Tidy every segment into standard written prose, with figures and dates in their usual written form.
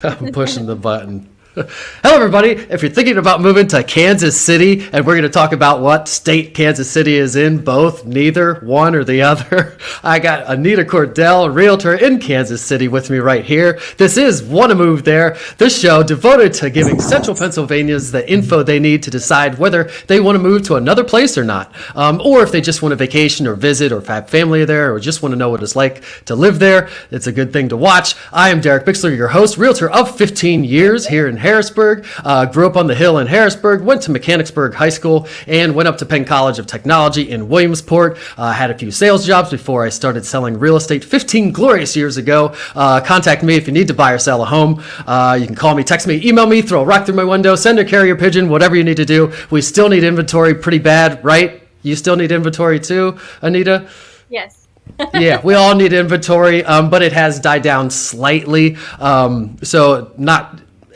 I'm pushing the button. Hello, everybody. If you're thinking about moving to Kansas City, and we're going to talk about what state Kansas City is in, both, neither, one or the other, I got AnitaCordell, Realtor in Kansas City with me right here. This is Want to Move There, the show devoted to giving Central Pennsylvanians the info they need to decide whether they want to move to another place or not, or if they just want to vacation or visit or have family there or just want to know what it's like to live there. It's a good thing to watch. I am DerekBicksler, your host, Realtor of 15 years here in Harrisburg. Grew up on the hill in Harrisburg, went to Mechanicsburg High School, and went up to Penn College of Technology in Williamsport. Had a few sales jobs before I started selling real estate 15 glorious years ago. Contact me if you need to buy or sell a home. You can call me, text me, email me, throw a rock through my window, send a carrier pigeon, whatever you need to do. We still need inventory pretty bad, right? You still need inventory too, Anita? Yes. Yeah, we all need inventory, but it has died down slightly.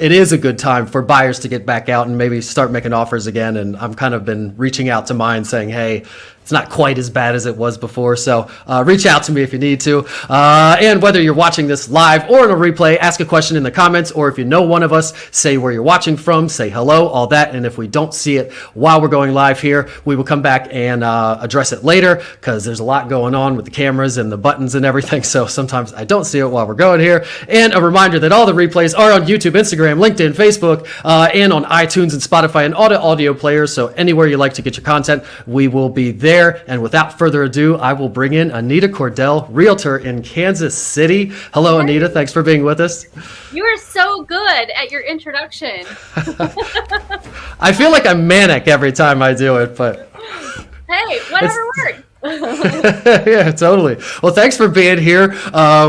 It is a good time for buyers to get back out and maybe start making offers again. And I've kind of been reaching out to mine saying, hey, it's not quite as bad as it was before. So reach out to me if you need to. And whether you're watching this live or in a replay, ask a question in the comments, or if you know one of us, say where you're watching from, say hello, all that. And if we don't see it while we're going live here, we will come back and address it later, because there's a lot going on with the cameras and the buttons and everything. So sometimes I don't see it while we're going here. And a reminder that all the replays are on YouTube, Instagram, LinkedIn, Facebook, and on iTunes and Spotify and all the audio players. So anywhere you like to get your content, we will be there. And without further ado, I will bring in AnitaCordell, Realtor in Kansas City. Hello, Anita. Thanks for being with us. You are so good at your introduction. I feel like I'm manic every time I do it, but hey, whatever works. Yeah, totally. Well, thanks for being here.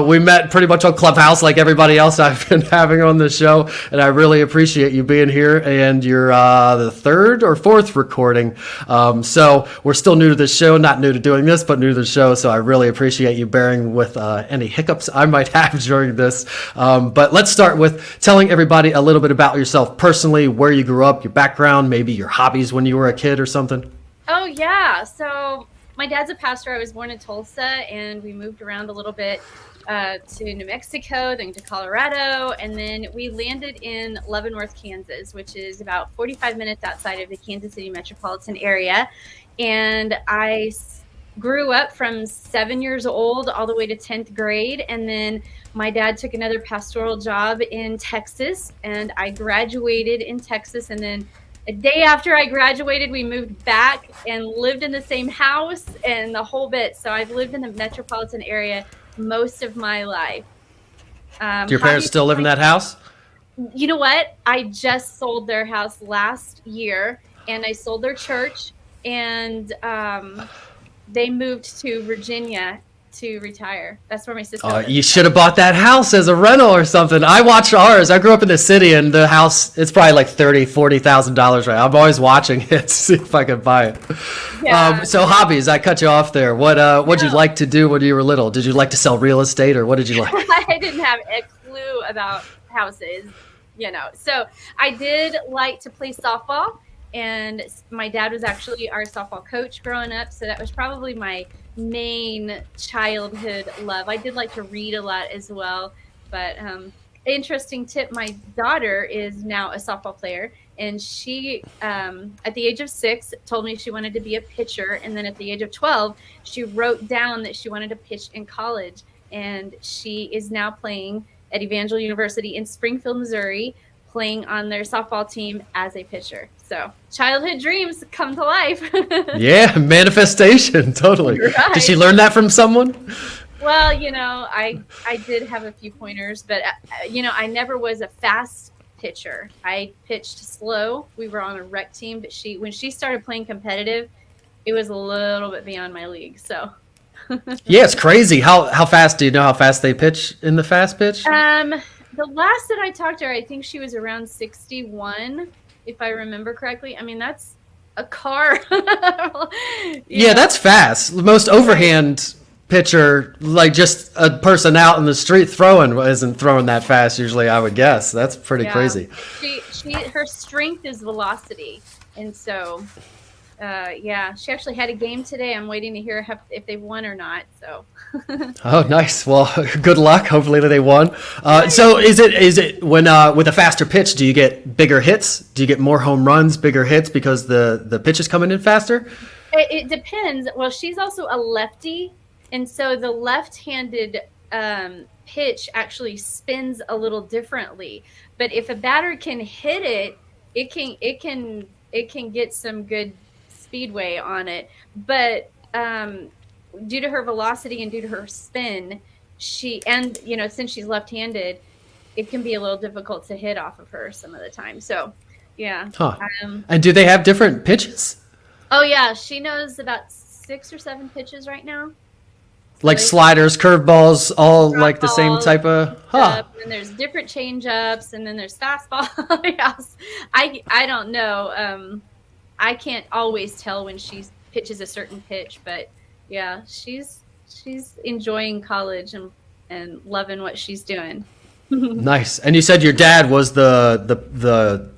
We met pretty much on Clubhouse like everybody else I've been having on the show, and I really appreciate you being here. And you're the third or fourth recording. So we're still new to the show, not new to doing this, but new to the show. So I really appreciate you bearing with any hiccups I might have during this. But let's start with telling everybody a little bit about yourself personally, where you grew up, your background, maybe your hobbies when you were a kid or something. Oh, yeah. So my dad's a pastor. I was born in Tulsa, and we moved around a little bit to New Mexico, then to Colorado, and then we landed in Leavenworth, Kansas, which is about 45 minutes outside of the Kansas City metropolitan area. And I grew up from 7 years old all the way to 10th grade, and then my dad took another pastoral job in Texas, and I graduated in Texas, and then a day after I graduated, we moved back and lived in the same house and the whole bit. So I've lived in the metropolitan area most of my life. Do your parents still live in that house? You know what? I just sold their house last year, and I sold their church, and they moved to Virginia to retire. That's where my sister lives. You should have bought that house as a rental or something. I watched ours. I grew up in the city, and the house, it's probably like $30,000-$40,000 right. I'm always watching it to see if I can buy it. Yeah. So hobbies, I cut you off there. What'd you like to do when you were little? Did you like to sell real estate, or what did you like? I didn't have a clue about houses, So I did like to play softball, and my dad was actually our softball coach growing up. So that was probably my main childhood love. I did like to read a lot as well, but interesting tip, my daughter is now a softball player, and she at the age of 6 told me she wanted to be a pitcher, and then at the age of 12 she wrote down that she wanted to pitch in college, and she is now playing at Evangel University in Springfield, Missouri, playing on their softball team as a pitcher. So childhood dreams come to life. Yeah, manifestation, totally. Right. Did she learn that from someone? Well, I did have a few pointers, but I never was a fast pitcher. I pitched slow. We were on a rec team, but when she started playing competitive, it was a little bit beyond my league. So yeah, it's crazy. How fast do you know how fast they pitch in the fast pitch? The last that I talked to her, I think she was around 61, if I remember correctly. I mean, that's a car. Yeah, that's fast. Most overhand pitcher, like just a person out in the street throwing, isn't throwing that fast usually, I would guess. That's pretty crazy. Her strength is velocity. And so Yeah, she actually had a game today. I'm waiting to hear if they won or not. So. Oh, nice. Well, good luck. Hopefully they won. So is it when with a faster pitch, do you get bigger hits? Do you get more home runs, bigger hits because the pitch is coming in faster? It depends. Well, she's also a lefty, and so the left-handed pitch actually spins a little differently. But if a batter can hit it, it can get some good speedway on it. But due to her velocity and due to her spin, since she's left-handed, it can be a little difficult to hit off of her some of the time. So, yeah. Huh. And do they have different pitches? Oh yeah, she knows about 6 or 7 pitches right now. Like sliders, curveballs, all like the same type of. Huh. And there's different change-ups, and then there's fastball. Yes. I don't know. I can't always tell when she pitches a certain pitch, but yeah, she's enjoying college and loving what she's doing. Nice. And you said your dad was the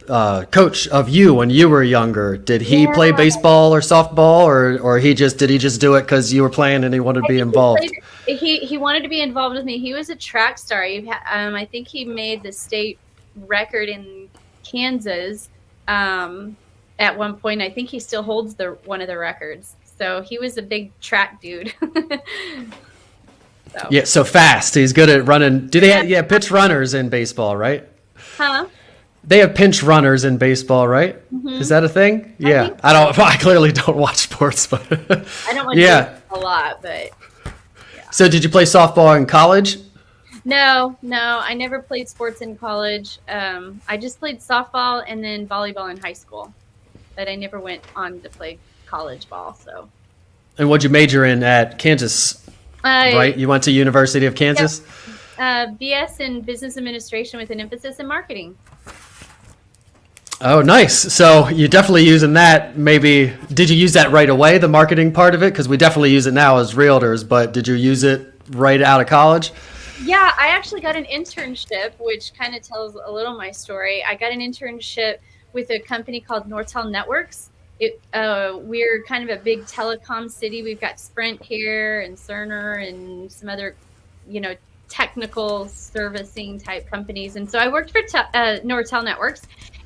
coach of you when you were younger. Did he play baseball or softball, or did he just do it because you were playing and he wanted to be involved? He wanted to be involved with me. He was a track star. I think he made the state record in Kansas at one point. I think he still holds one of the records. So he was a big track dude. So. Yeah, so fast. He's good at running. Do they have pitch runners in baseball, right? Huh? They have pinch runners in baseball, right? Mm-hmm. Is that a thing? Yeah. I clearly don't watch sports, but I don't watch a lot, but yeah. So did you play softball in college? No, I never played sports in college. I just played softball and then volleyball in high school, but I never went on to play college ball. So. And what'd you major in at Kansas? Right? You went to University of Kansas? Yep. BS in business administration with an emphasis in marketing. Oh, nice. So you're definitely using that. Maybe, did you use that right away, the marketing part of it? Because we definitely use it now as realtors, but did you use it right out of college? Yeah, I actually got an internship, which kind of tells a little my story. I got an internship with a company called Nortel Networks. We're kind of a big telecom city. We've got Sprint here and Cerner and some other, technical servicing type companies. And so I worked for Nortel Networks,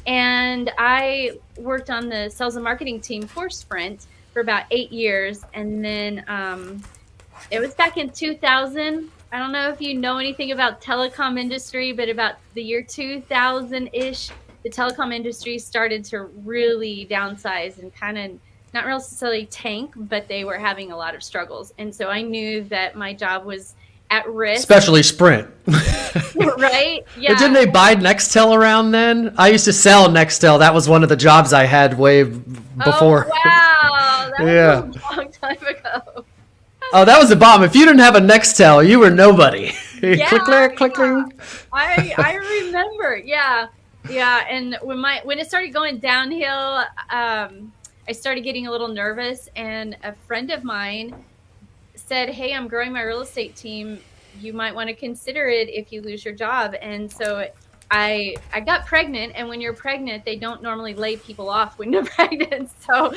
and I worked on the sales and marketing team for Sprint for about 8 years. And then it was back in 2000. I don't know if you know anything about telecom industry, but about the year 2000-ish, the telecom industry started to really downsize and kind of not necessarily tank, but they were having a lot of struggles. And so I knew that my job was at risk. Especially Sprint. Right? Yeah. But didn't they buy Nextel around then? I used to sell Nextel. That was one of the jobs I had way before. Oh, wow. That was a long time ago. Oh, that was the bomb. If you didn't have a Nextel, you were nobody. Yeah, click. I remember. Yeah. Yeah, and when it started going downhill, I started getting a little nervous, and a friend of mine said, "Hey, I'm growing my real estate team. You might want to consider it if you lose your job." And so I got pregnant, and when you're pregnant, they don't normally lay people off when you're pregnant. So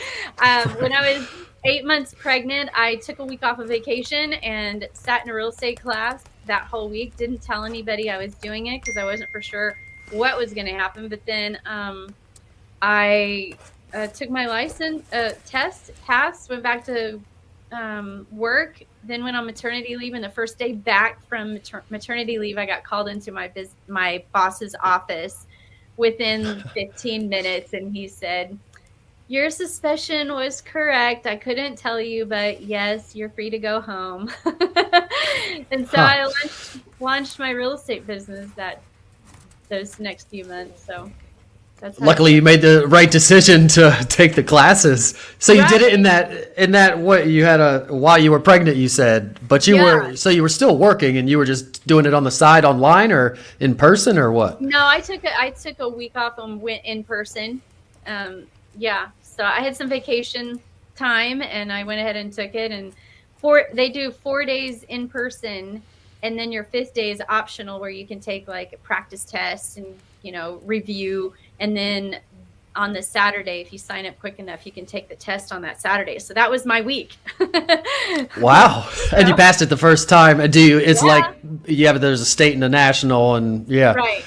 when I was 8 months pregnant, I took a week off of vacation and sat in a real estate class that whole week. Didn't tell anybody I was doing it because I wasn't for sure what was going to happen. But then I took my license test, passed, went back to work, then went on maternity leave. And the first day back from maternity leave, I got called into my boss's office within 15 minutes. And he said, "Your suspicion was correct. I couldn't tell you, but yes, you're free to go home." And so I launched my real estate business those next few months. So that's luckily you made the right decision to take the classes. So you did it in that what you had while you were pregnant, you said, but you were still working, and you were just doing it on the side online or in person or what? No, I took a week off and went in person. So I had some vacation time, and I went ahead and took it. And they do 4 days in person, and then your 5th day is optional, where you can take like a practice test and review. And then on the Saturday. If you sign up quick enough, you can take the test on that Saturday. So that was my week. Wow. And you passed it the first time. And it's Yeah. like, yeah, but there's a state and a national, and yeah. Right.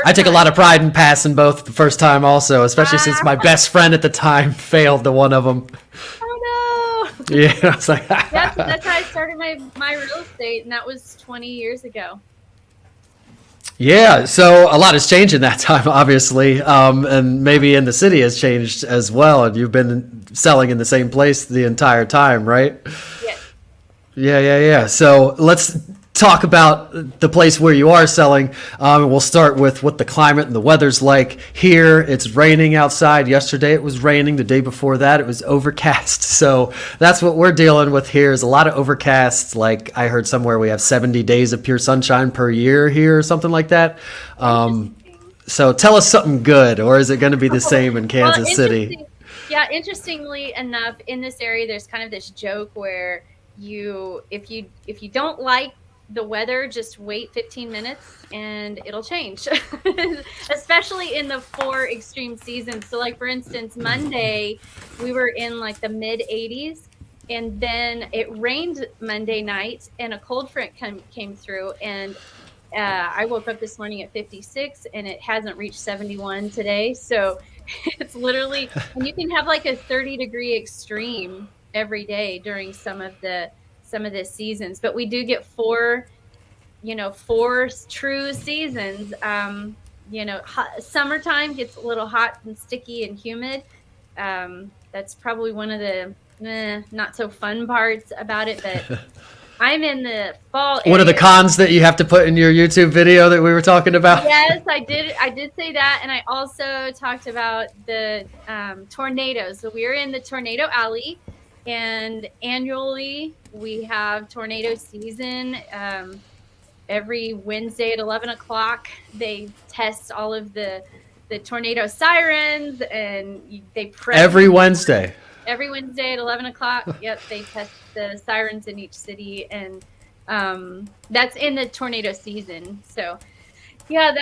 I take a lot of pride in passing both the first time also, especially since my best friend at the time failed the one of them. Oh no. Yeah, I was like, Yeah, so that's how I started my real estate, and that was 20 years ago. yeah. So a lot has changed in that time, obviously, and maybe in the city has changed as well. And you've been selling in the same place the entire time, right? Yes. Yeah. So let's talk about the place where you are selling. We'll start with what the climate and the weather's like here. It's raining outside. Yesterday it was raining. The day before that it was overcast. So that's what we're dealing with here, is a lot of overcasts. Like I heard somewhere we have 70 days of pure sunshine per year here or something like that. So tell us something good, or is it going to be the same in Kansas City? Yeah, interestingly enough, in this area there's kind of this joke where if you don't like the weather, just wait 15 minutes and it'll change. Especially in the 4 extreme seasons. So like for instance, Monday we were in like the mid 80s, and then it rained Monday night and a cold front came through, and I woke up this morning at 56 and it hasn't reached 71 today. So it's literally, and you can have like a 30-degree extreme every day during some of the seasons, but we do get 4 true seasons. Summertime gets a little hot and sticky and humid. That's probably one of the not so fun parts about it, but I'm in the fall area. One of the cons that you have to put in your YouTube video that we were talking about. Yes, I did say that, and I also talked about the tornadoes. So we are in the tornado alley, and annually we have tornado season. Every Wednesday at 11 o'clock, they test all of the tornado sirens, and they prep Every Wednesday at 11 o'clock. Yep, they test the sirens in each city, and that's in the tornado season. So yeah,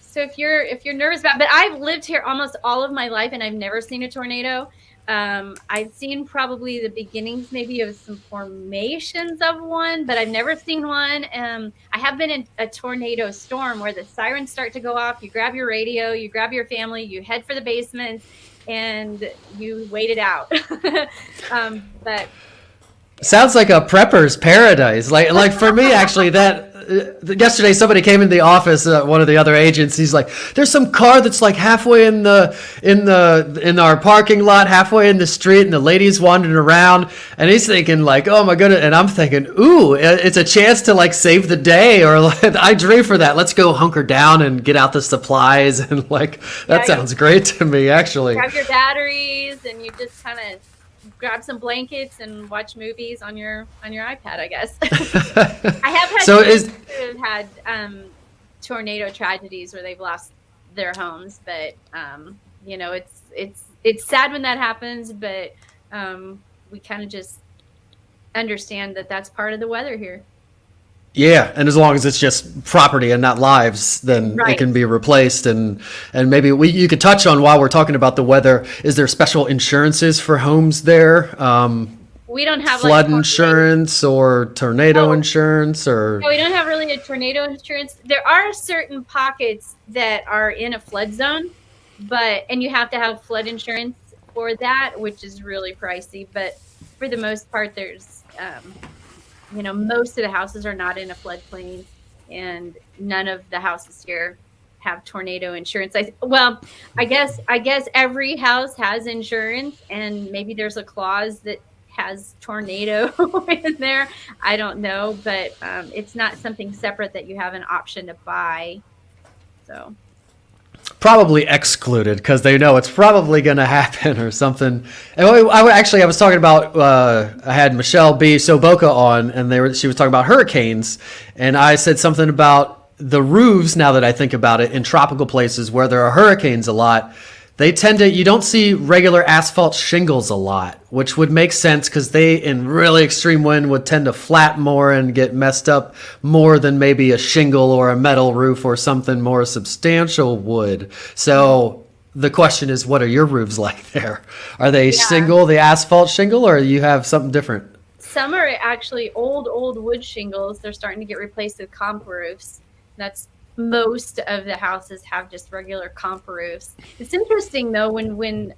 so if you're nervous about, but I've lived here almost all of my life and I've never seen a tornado. I've seen probably the beginnings maybe of some formations of one, but I've never seen one. I have been in a tornado storm where the sirens start to go off. You grab your radio, you grab your family, you head for the basement, and you wait it out. But sounds like a prepper's paradise. Like for me, actually, that yesterday somebody came into the office, one of the other agents. He's like, "There's some car that's like halfway in our parking lot, halfway in the street, and the lady's wandering around." And he's thinking like, "Oh my goodness!" And I'm thinking, "Ooh, it's a chance to like save the day." Or like, I dream for that. Let's go hunker down and get out the supplies, and like that sounds great to me, actually. Grab your batteries, and you just kind of grab some blankets and watch movies on your iPad, I guess. I have had who have had tornado tragedies where they've lost their homes, but it's sad when that happens, but we kind of just understand that that's part of the weather here. Yeah, and as long as it's just property and not lives, then Right. it can be replaced. And maybe you could touch on, while we're talking about the weather, is there special insurances for homes there? We don't have flood insurance or tornado insurance, or no, we don't have really a tornado insurance. There are certain pockets that are in a flood zone, and you have to have flood insurance for that, which is really pricey. But for the most part, there's most of the houses are not in a floodplain, and none of the houses here have tornado insurance. I guess every house has insurance, and maybe there's a clause that has tornado in there. I don't know, but it's not something separate that you have an option to buy. So probably excluded because they know it's probably going to happen or something. And I was talking about, I had Michelle B. Soboka on, and she was talking about hurricanes, and I said something about the roofs. Now that I think about it, in tropical places where there are hurricanes a lot, you don't see regular asphalt shingles a lot, which would make sense because they, in really extreme wind, would tend to flat more and get messed up more than maybe a shingle or a metal roof or something more substantial would. So the question is, what are your roofs like there? Are they Yeah. shingle, the asphalt shingle, or you have something different? Some are actually old wood shingles. They're starting to get replaced with comp roofs. That's most of the houses have just regular comp roofs. It's interesting though when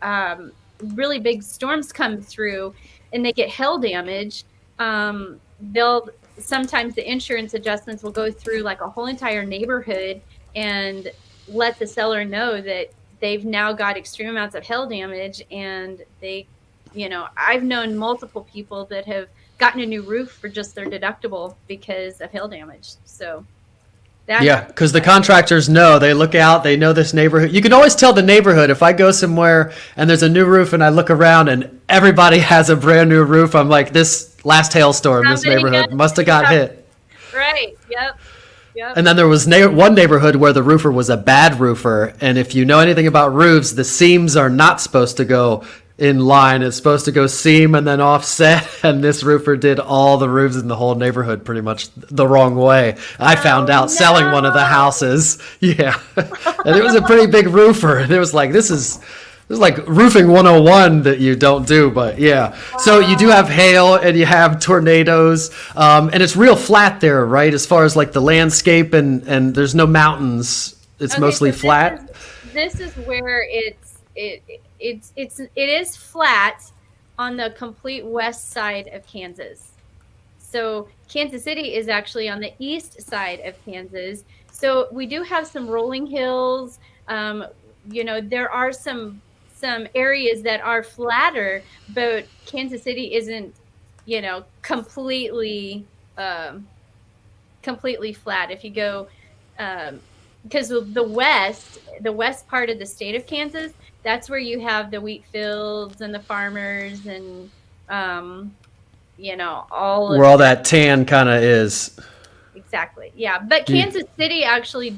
really big storms come through and they get hail damage. They'll sometimes the insurance adjustments will go through like a whole entire neighborhood and let the seller know that they've now got extreme amounts of hail damage, and they, I've known multiple people that have gotten a new roof for just their deductible because of hail damage. So that Yeah, because the contractors know, they look out, they know this neighborhood. You can always tell the neighborhood. If I go somewhere and there's a new roof and I look around and everybody has a brand new roof, I'm like, this last hailstorm, this neighborhood must have got hit. Right. Yep. Yep. And then there was one neighborhood where the roofer was a bad roofer. And if you know anything about roofs, the seams are not supposed to go in line. It's supposed to go seam and then offset. And this roofer did all the roofs in the whole neighborhood pretty much the wrong way. I found out selling one of the houses. Yeah. And it was a pretty big roofer. And it was like, this is like roofing 101 that you don't do, but yeah. So you do have hail and you have tornadoes, and it's real flat there, right? As far as like the landscape, and there's no mountains. It's mostly so flat. This is where it is flat on the complete west side of Kansas. So Kansas City is actually on the east side of Kansas. So we do have some rolling hills. There are some areas that are flatter, but Kansas City isn't, completely flat. If you go, because the west part of the state of Kansas, that's where you have the wheat fields and the farmers and, all of where all that tan kind of is. Exactly. Yeah. But Kansas City actually,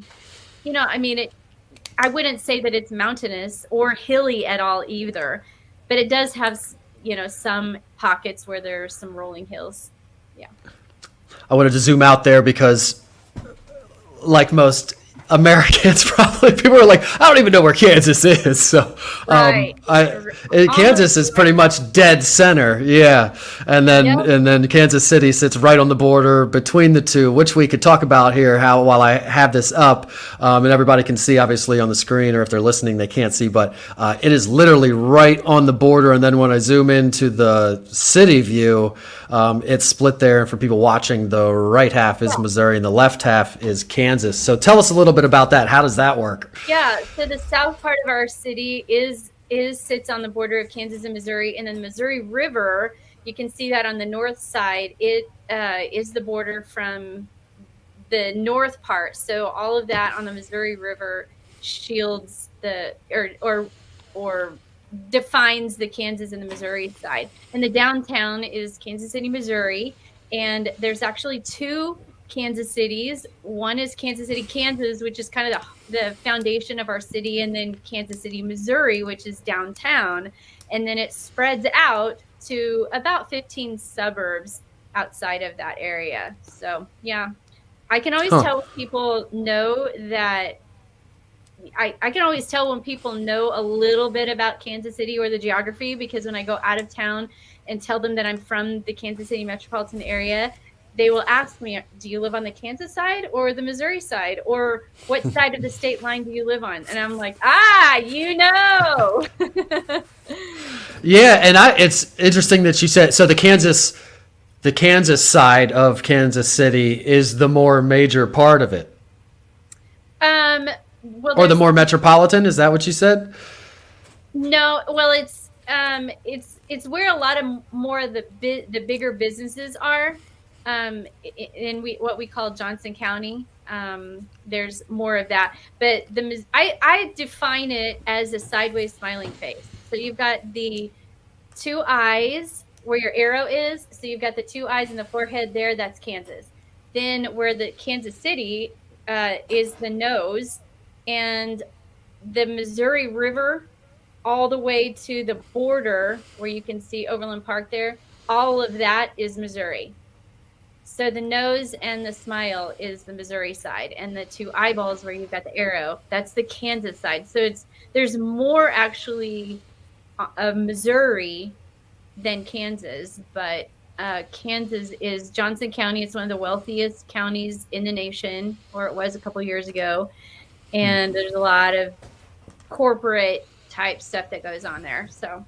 I wouldn't say that it's mountainous or hilly at all either, but it does have, some pockets where there's some rolling hills. Yeah. I wanted to zoom out there because, like most Americans, probably people are like, I don't even know where Kansas is. So, Right. Kansas is pretty much dead center, yeah. And then Kansas City sits right on the border between the two, which we could talk about here. How while I have this up, and everybody can see obviously on the screen, or if they're listening, they can't see, but it is literally right on the border. And then when I zoom into the city view, it's split there. And for people watching, the right half is Missouri and the left half is Kansas. So tell us a little bit about that. How does that work? Yeah, so the south part of our city sits on the border of Kansas and Missouri, and then the Missouri River, you can see that on the north side. It is the border from the north part. So all of that on the Missouri River shields or defines the Kansas and the Missouri side. And the downtown is Kansas City, Missouri, and there's actually two Kansas cities. One is Kansas City, Kansas, which is kind of the foundation of our city, and then Kansas City, Missouri, which is downtown. And then it spreads out to about 15 suburbs outside of that area. So, yeah, I can always tell when people know that. I can always tell when people know a little bit about Kansas City or the geography, because when I go out of town and tell them that I'm from the Kansas City metropolitan area, they will ask me, do you live on the Kansas side or the Missouri side? Or what side of the state line do you live on? And I'm like, Yeah, and it's interesting that you said, so the Kansas side of Kansas City is the more major part of it. Or the more metropolitan, is that what you said? No, well, it's where a lot of more of the bigger businesses are. In what we call Johnson County, there's more of that. But I define it as a sideways smiling face. So you've got the two eyes where your arrow is. So you've got the two eyes and the forehead there. That's Kansas. Then where the Kansas City is the nose, and the Missouri River all the way to the border where you can see Overland Park there. All of that is Missouri. So the nose and the smile is the Missouri side, and the two eyeballs where you've got the arrow, that's the Kansas side. So there's more actually of Missouri than Kansas, but Kansas is Johnson County. It's one of the wealthiest counties in the nation, or it was a couple years ago. And there's a lot of corporate type stuff that goes on there. So,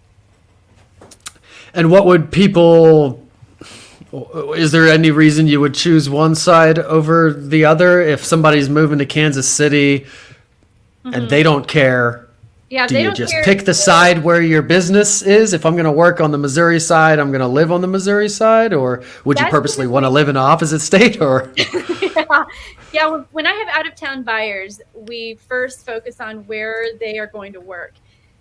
And what would people, is there any reason you would choose one side over the other? If somebody's moving to Kansas City and they don't care, yeah, do they you don't just care. pick the side where your business is? If I'm going to work on the Missouri side, I'm going to live on the Missouri side? Or would you That's purposely the want to live in an opposite state? Or Yeah, when I have out of town buyers, we first focus on where they are going to work.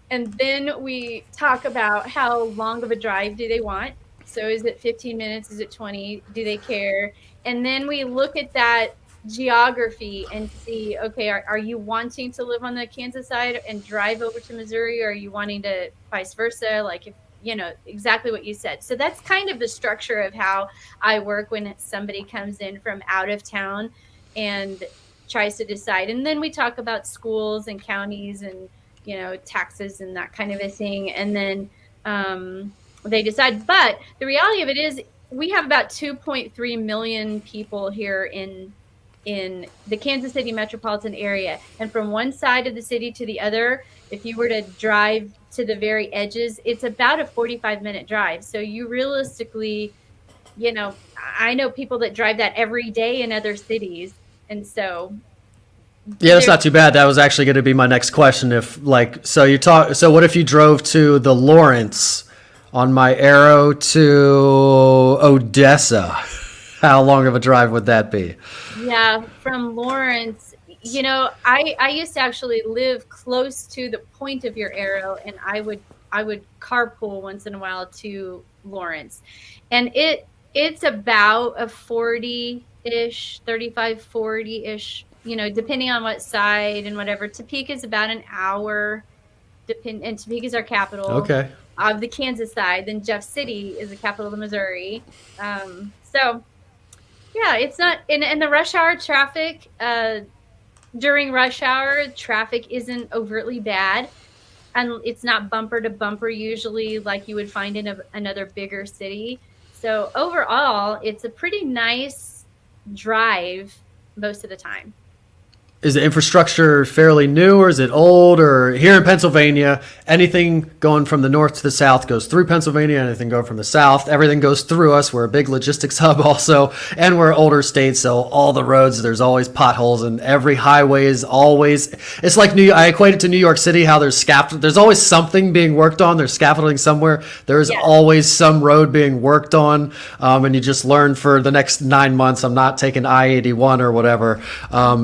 And then we talk about how long of a drive do they want. So is it 15 minutes? Is it 20? Do they care? And then we look at that geography and see, okay, are you wanting to live on the Kansas side and drive over to Missouri? Or are you wanting to vice versa? Like, if exactly what you said. So that's kind of the structure of how I work when somebody comes in from out of town and tries to decide. And then we talk about schools and counties and taxes and that kind of a thing. And then they decide. But the reality of it is we have about 2.3 million people here in the Kansas City metropolitan area. And from one side of the city to the other, if you were to drive to the very edges, it's about a 45-minute drive. So you realistically, I know people that drive that every day in other cities. And so yeah, that's not too bad. That was actually going to be my next question. So what if you drove to the Lawrence on my arrow to Odessa? How long of a drive would that be? Yeah, from Lawrence, I used to actually live close to the point of your arrow, and I would carpool once in a while to Lawrence. And it's about a 40-ish, 35, 40-ish, depending on what side and whatever. Topeka is about an hour, and Topeka is our capital. Okay. Of the Kansas side. Then Jeff City is the capital of the Missouri. So yeah, it's not in the rush hour traffic. During rush hour, traffic isn't overtly bad, and it's not bumper to bumper usually like you would find in another bigger city. So overall, it's a pretty nice drive most of the time. Is the infrastructure fairly new, or is it old? Or here in Pennsylvania, anything going from the north to the south goes through Pennsylvania. Anything going from the south, everything goes through us. We're a big logistics hub also, and we're an older state, so all the roads, there's always potholes, and every highway is always, it's like I equate it to New York City, how there's always something being worked on. There's scaffolding somewhere. There's always some road being worked on, and you just learn for the next 9 months, I'm not taking I-81 or whatever.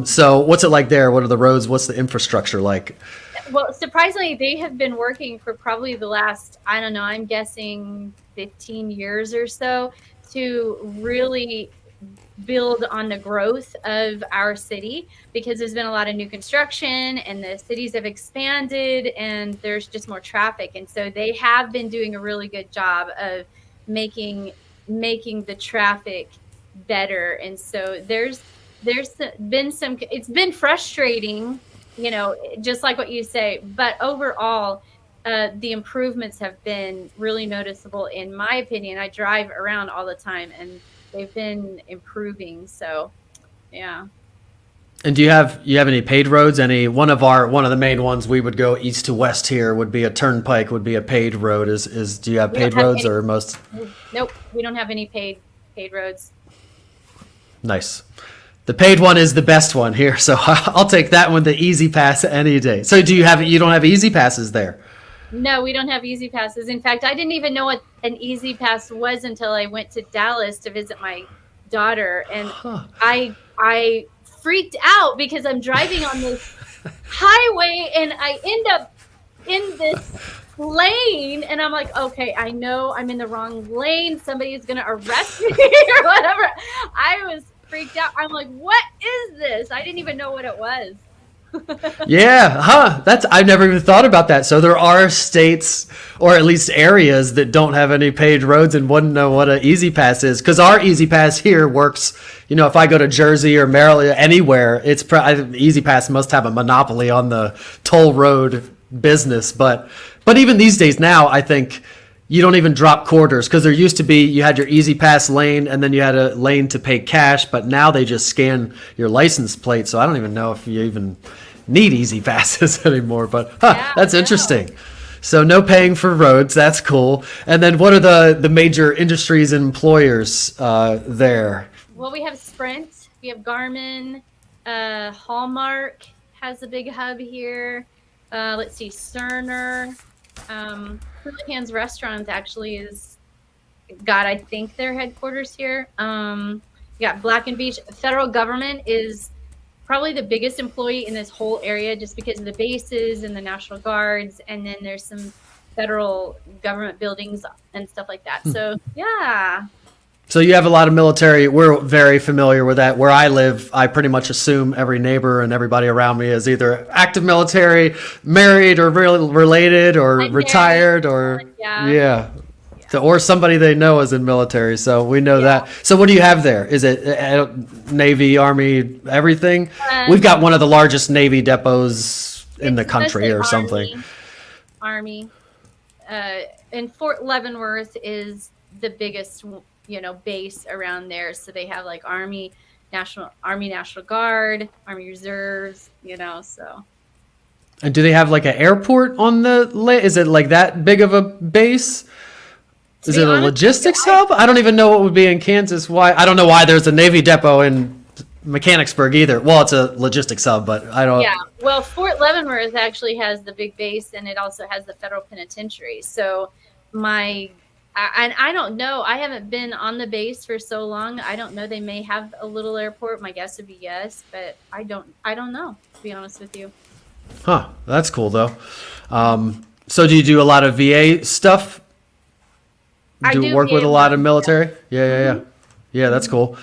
So what's it like there? What are the roads? What's the infrastructure like? Well, surprisingly, they have been working for probably the last, I don't know, I'm guessing 15 years or so to really build on the growth of our city, because there's been a lot of new construction and the cities have expanded and there's just more traffic. And so they have been doing a really good job of making the traffic better. And so there's been it's been frustrating, just like what you say, but overall, the improvements have been really noticeable in my opinion. I drive around all the time and they've been improving. So, yeah. And do you have any paid roads? One of the main ones we would go east to west here would be a turnpike, would be a paid road. Do you have paid roads or most? Nope, we don't have any paid roads. Nice. The paid one is the best one here, so I'll take that one, the easy pass any day. So you don't have easy passes there? No, we don't have easy passes. In fact, I didn't even know what an easy pass was until I went to Dallas to visit my daughter, and I freaked out because I'm driving on this highway and I end up in this lane, and I'm like, okay, I know I'm in the wrong lane. Somebody is going to arrest me or whatever. I was freaked out. I'm like, what is this? I didn't even know what it was. Yeah, huh? I've never even thought about that. So there are states, or at least areas, that don't have any paved roads and wouldn't know what an Easy Pass is. Because our Easy Pass here works. You know, if I go to Jersey or Maryland, anywhere, Easy Pass must have a monopoly on the toll road business. But even these days now, I think you don't even drop quarters, because there used to be, you had your Easy Pass lane and then you had a lane to pay cash, but now they just scan your license plate. So I don't even know if you even need Easy Passes anymore. But Yeah, that's no. interesting. So no paying for roads. That's cool. And then what are the major industries and employers there? Well, we have Sprint, we have Garmin, Hallmark has a big hub here. Let's see, Cerner. Houlihan's Restaurants actually is got, I think, their headquarters here. You got Black and Beach. Federal government is probably the biggest employee in this whole area, just because of the bases and the National Guards, and then there's some federal government buildings and stuff like that. So yeah. So you have a lot of military. We're very familiar with that. Where I live, I pretty much assume every neighbor and everybody around me is either active military, married, or related, or I'm retired, married, or yeah. or somebody they know is in military. So we know that. So what do you have there? Is it Navy, Army, everything? We've got one of the largest Navy depots in the It's country, mostly or something. Army. And Fort Leavenworth is the biggest, base around there. So they have like Army National Guard, Army Reserves, so. And do they have like an airport on is it like that big of a base? Is it a logistics hub? I don't even know what would be in Kansas. I don't know why there's a Navy depot in Mechanicsburg either. Well, it's a logistics hub, but I don't. Yeah, well, Fort Leavenworth actually has the big base, and it also has the federal penitentiary. So I don't know. I haven't been on the base for so long. I don't know. They may have a little airport. My guess would be yes, but I don't know, to be honest with you. Huh. That's cool though. So do you do a lot of VA stuff? I Do do work with VA a lot of work, military? Yeah. Yeah, that's cool.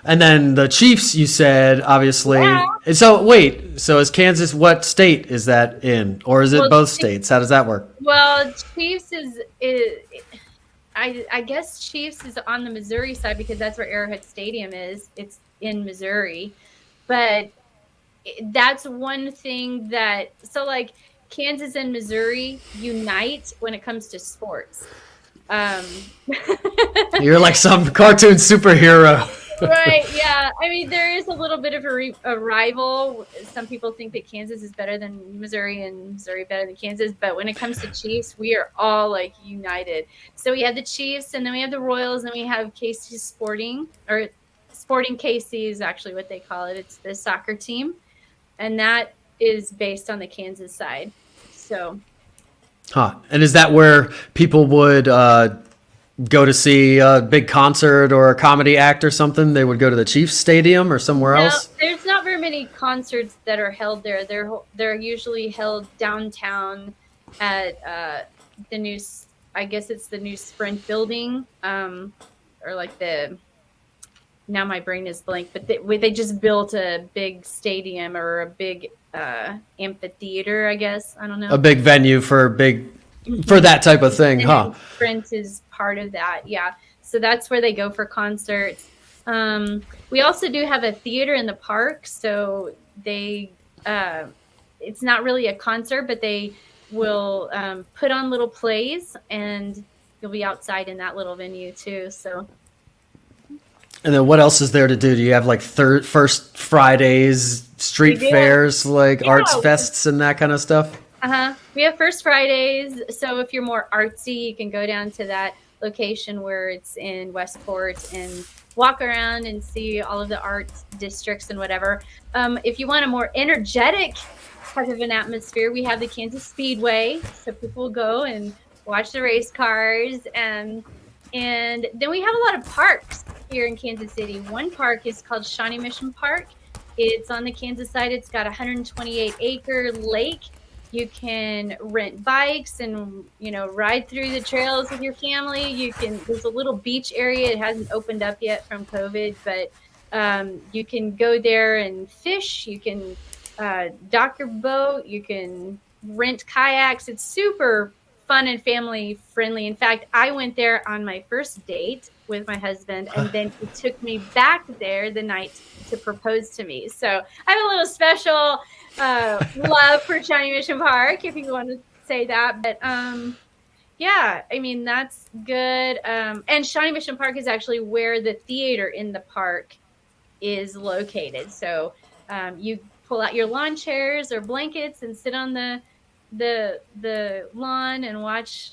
And then the Chiefs, you said, obviously. Yeah. And so wait, so is Kansas, what state is that in? Or is it Well, both states? How does that work? Well, Chiefs I guess Chiefs is on the Missouri side, because that's where Arrowhead Stadium is. It's in Missouri. But that's one thing so like Kansas and Missouri unite when it comes to sports. You're like some cartoon superhero. Right, yeah. I mean, there is a little bit of a rival. Some people think that Kansas is better than Missouri and Missouri better than Kansas. But when it comes to Chiefs, we are all like united. So we have the Chiefs, and then we have the Royals, and we have KC Sporting, or Sporting KC is actually what they call it. It's the soccer team. And that is based on the Kansas side. So. Huh. And is that where people would go to see a big concert or a comedy act or something? They would go to the Chiefs Stadium or somewhere else? There's not very many concerts that are held there. They're usually held downtown at the new, I guess it's the new Sprint building, or like now my brain is blank, but they just built a big stadium or a big amphitheater, I guess. I don't know. A big venue for that type of thing, huh? Sprint is part of that, yeah. So that's where they go for concerts. We also do have a theater in the park, so they it's not really a concert, but they will put on little plays, and you'll be outside in that little venue too. So. And then what else is there to do? Do you have like first Fridays, street fairs, like arts fests and that kind of stuff? We have First Fridays. So if you're more artsy, you can go down to that location where it's in Westport and walk around and see all of the art districts and whatever. If you want a more energetic type of an atmosphere, we have the Kansas Speedway. So people will go and watch the race cars. And then we have a lot of parks here in Kansas City. One park is called Shawnee Mission Park. It's on the Kansas side. It's got a 128-acre lake. You can rent bikes and, ride through the trails with your family. There's a little beach area. It hasn't opened up yet from COVID, but you can go there and fish. You can Docker boat. You can rent kayaks. It's super fun and family friendly. In fact, I went there on my first date with my husband, and then he took me back there the night to propose to me. So I have a little special love for Shawnee Mission Park, if you want to say that. But yeah, I mean, that's good. And Shawnee Mission Park is actually where the theater in the park is located. So you pull out your lawn chairs or blankets and sit on the lawn and watch,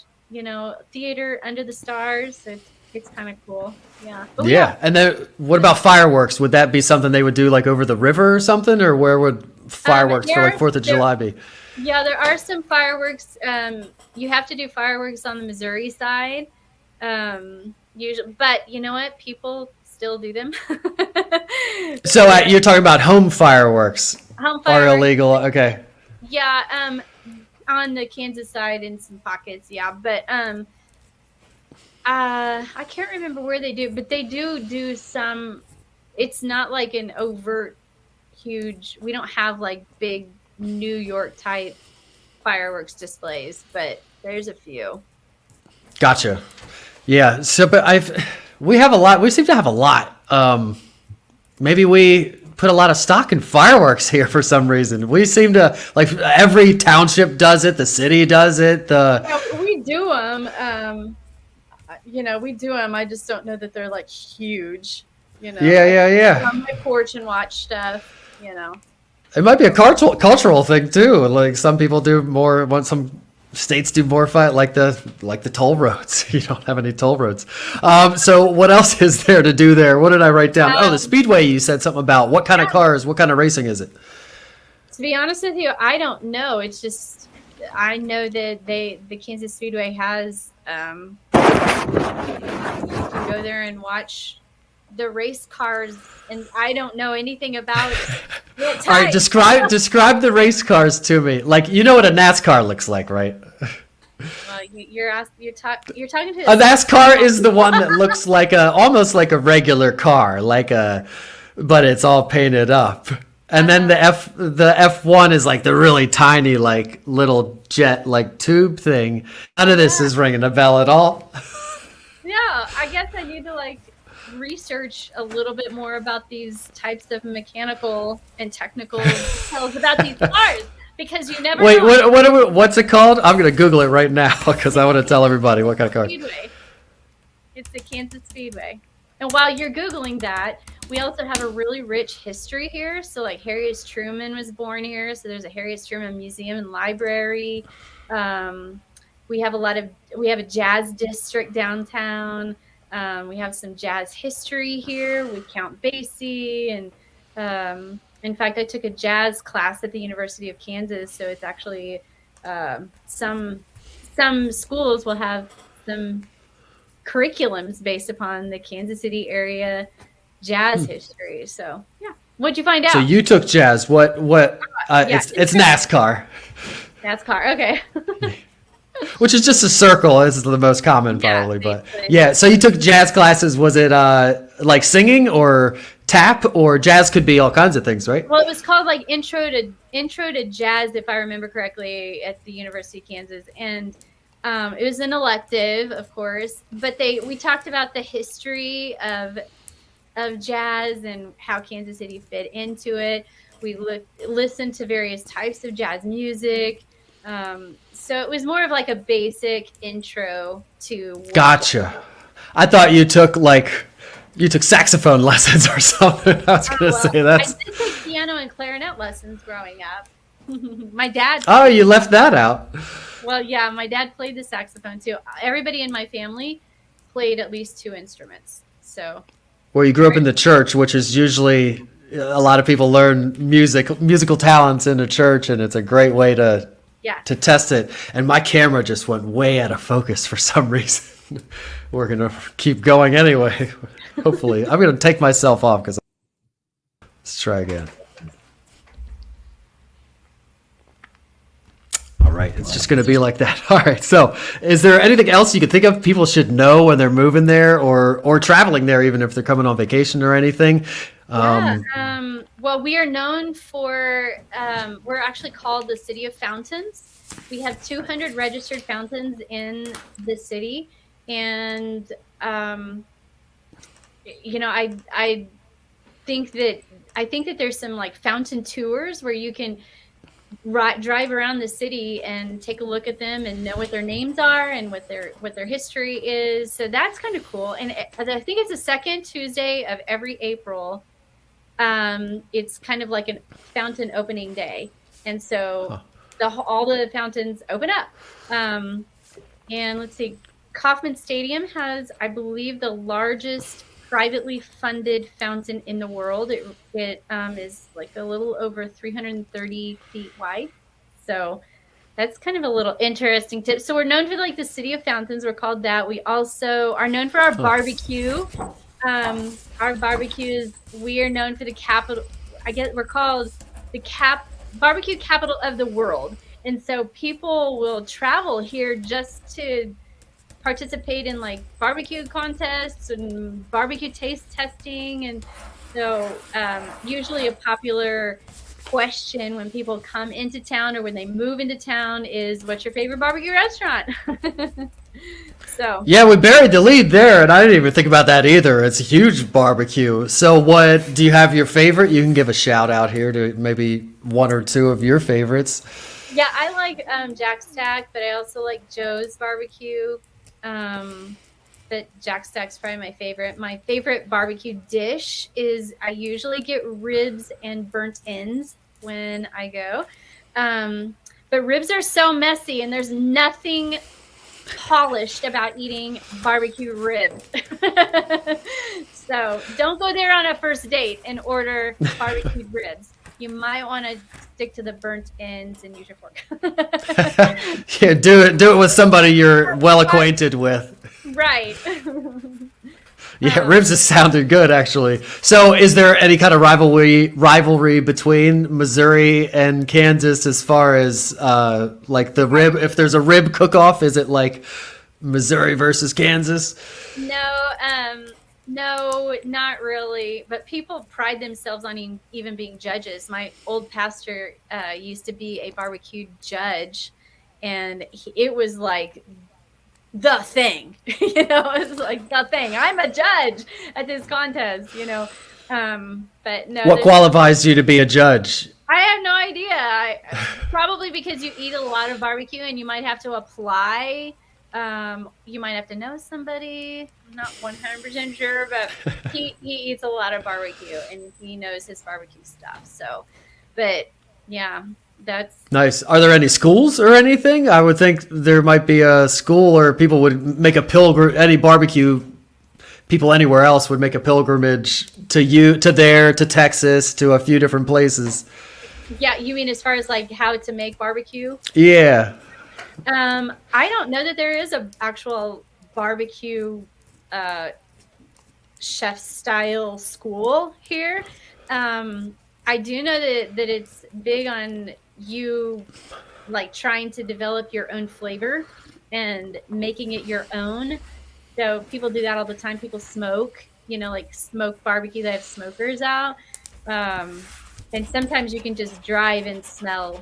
theater under the stars. So it's kind of cool. Yeah. But Yeah. And then what about fireworks? Would that be something they would do like over the river or something? Or where would fireworks for like 4th of July be? Yeah, there are some fireworks. You have to do fireworks on the Missouri side. Usually, but you know what? People still do them. So you're talking about home fireworks. Home Are fireworks. illegal. Okay. Yeah, on the Kansas side in some pockets, yeah. But I can't remember where they do, but they do some. It's not like an overt, huge. We don't have like big New York type fireworks displays, but there's a few. Gotcha. Yeah. So, but we have a lot. We seem to have a lot. Maybe we put a lot of stock in fireworks here for some reason. We seem to like every township does it. The city does it. We do them. We do them. I just don't know that they're like huge. Yeah. On my porch and watch stuff. It might be a cultural thing too. Like some people do more. Some states do more fight, like the toll roads. You don't have any toll roads. So what else is there to do there? What did I write down? The Speedway. You said something about what kind of cars? What kind of racing is it? To be honest with you, I don't know. It's just I know that the Kansas Speedway has. You can go there and watch the race cars, and I don't know anything about it. All right, describe the race cars to me. Like, you know what a NASCAR looks like, right? Well, you're talking to a NASCAR is the one that looks like almost like a regular car, but it's all painted up. And then the F1 is like the really tiny, like little jet, like tube thing. None of this is ringing a bell at all. Yeah, I guess I need to research a little bit more about these types of mechanical and technical details about these cars, because you never Wait, know. what's it called? I'm gonna Google it right now because I want to tell everybody what kind of car. Speedway. It's the Kansas Speedway. And while you're Googling that, we also have a really rich history here. So like Harry S. Truman was born here. So there's a Harry S. Truman Museum and Library. We have a jazz district downtown. We have some jazz history here with Count Basie. And in fact, I took a jazz class at the University of Kansas. So it's actually some schools will have some curriculums based upon the Kansas City area jazz history. So yeah, what'd you find out? So you took jazz. What? It's NASCAR. NASCAR. Okay. Which is just a circle. This is the most common probably, but yeah. So you took jazz classes. Was it like singing or tap, or jazz could be all kinds of things, right? Well, it was called like intro to jazz, if I remember correctly, at the University of Kansas, and it was an elective, of course. But we talked about the history of jazz and how Kansas City fit into it. We listened to various types of jazz music. So it was more of like a basic intro to. Gotcha. I thought you took saxophone lessons or something. I was going to say that. I did take piano and clarinet lessons growing up. My dad. Oh, you left that out. Well, yeah, my dad played the saxophone too. Everybody in my family played at least 2 instruments. So. Well, you grew up in the church, which is usually a lot of people learn musical talents in the church, and it's a great way to test it. And my camera just went way out of focus for some reason. We're going to keep going anyway. Hopefully. I'm going to take myself off because let's try again. All right. It's just going to be like that. All right. So is there anything else you could think of people should know when they're moving there or traveling there, even if they're coming on vacation or anything? Well, we are known for, we're actually called the City of Fountains. We have 200 registered fountains in the city. And, you know, I think that there's some like fountain tours where you can drive around the city and take a look at them and know what their names are and what their history is. So that's kind of cool. And I think it's the second Tuesday of every April. It's kind of like a fountain opening day. And so all the fountains open up. And let's see, Kauffman Stadium has, I believe, the largest privately funded fountain in the world. It is like a little over 330 feet wide. So that's kind of a little interesting tip. So we're known for like the City of Fountains. We're called that. We also are known for our barbecue. Our barbecues, we are known for the capital. I guess we're called the barbecue capital of the world. And so people will travel here just to participate in like barbecue contests and barbecue taste testing. And so usually a popular question when people come into town or when they move into town is, what's your favorite barbecue restaurant? So yeah, we buried the lead there, and I didn't even think about that either. It's a huge barbecue. So what do you have your favorite? You can give a shout out here to maybe one or two of your favorites. Yeah, I like Jack Stack, but I also like Joe's barbecue. But Jack Stack's probably my favorite. My favorite barbecue dish is I usually get ribs and burnt ends when I go. But ribs are so messy, and there's nothing polished about eating barbecue ribs. So don't go there on a first date and order barbecued ribs. You might want to stick to the burnt ends and use your fork. Yeah, do it with somebody you're well acquainted with. Right. Yeah, ribs is sounded good actually. So is there any kind of rivalry between Missouri and Kansas as far as like the rib? If there's a rib cook-off, is it like Missouri versus Kansas? No, not really. But people pride themselves on even being judges. My old pastor used to be a barbecue judge, and it was like the thing, it's like the thing. I'm a judge at this contest, but no. What qualifies you to be a judge? I have no idea. Probably because you eat a lot of barbecue and you might have to apply. You might have to know somebody. I'm not 100% sure, but he eats a lot of barbecue and he knows his barbecue stuff. So, but yeah. That's nice. Are there any schools or anything? I would think there might be a school, or people would make a pilgrim. Any barbecue people anywhere else would make a pilgrimage to Texas, to a few different places. Yeah, you mean as far as like how to make barbecue? Yeah. I don't know that there is a actual barbecue chef style school here. I do know that it's big on you like trying to develop your own flavor and making it your own. So people do that all the time. People smoke, like smoke barbecue. They have smokers out. And sometimes you can just drive and smell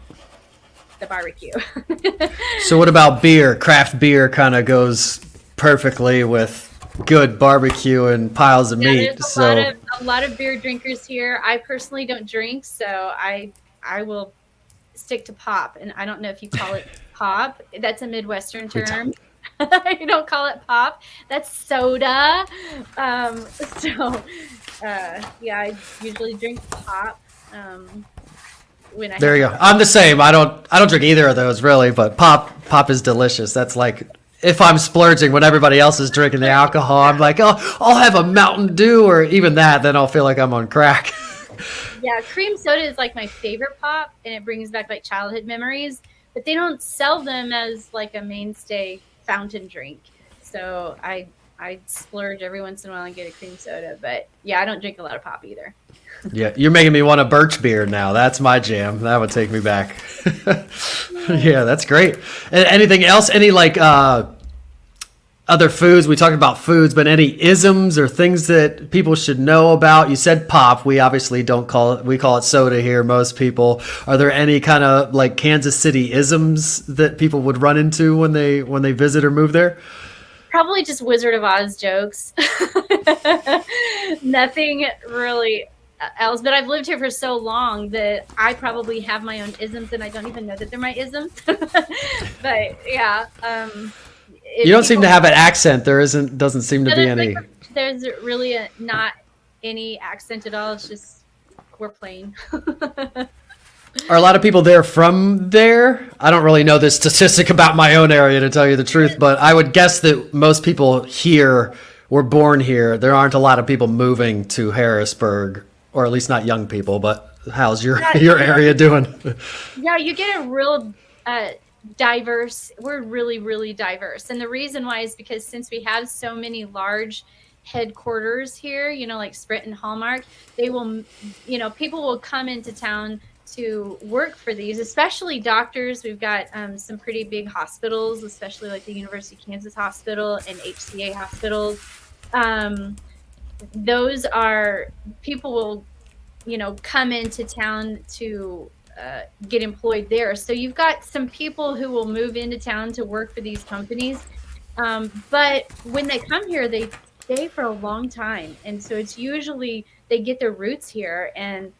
the barbecue. So what about beer? Craft beer kind of goes perfectly with good barbecue and piles of meat. There's a lot of beer drinkers here. I personally don't drink, so I will stick to pop. And I don't know if you call it pop. That's a Midwestern term. You don't call it pop. That's soda. Yeah, I usually drink pop. There you go. I'm the same. I don't drink either of those really, but pop is delicious. That's like, if I'm splurging when everybody else is drinking the alcohol, I'm like, oh, I'll have a Mountain Dew, or even that, then I'll feel like I'm on crack. Yeah, cream soda is like my favorite pop, and it brings back like childhood memories, but they don't sell them as like a mainstay fountain drink. So I splurge every once in a while and get a cream soda, but yeah, I don't drink a lot of pop either. Yeah, you're making me want a birch beer now. That's my jam. That would take me back. Yeah, that's great. Anything else? Any like other foods? We talked about foods, but any isms or things that people should know about? You said pop. We obviously don't call it. We call it soda here. Most people. Are there any kind of like Kansas City isms that people would run into when they visit or move there? Probably just Wizard of Oz jokes. Nothing really else. But I've lived here for so long that I probably have my own isms, and I don't even know that they're my isms. But yeah. You don't seem to have an accent. Doesn't seem to be any. There's really not any accent at all. It's just we're plain. Are a lot of people there from there? I don't really know this statistic about my own area, to tell you the truth, but I would guess that most people here were born here. There aren't a lot of people moving to Harrisburg, or at least not young people. But how's your area doing? Yeah, you get a real diverse. We're really, really diverse, and the reason why is because since we have so many large headquarters here, like Sprint and Hallmark, they will, people will come into town to work for these, especially doctors. We've got some pretty big hospitals, especially like the University of Kansas Hospital and HCA hospitals. Those are people will, come into town to get employed there. So you've got some people who will move into town to work for these companies. But when they come here, they stay for a long time. And so it's usually they get their roots here. And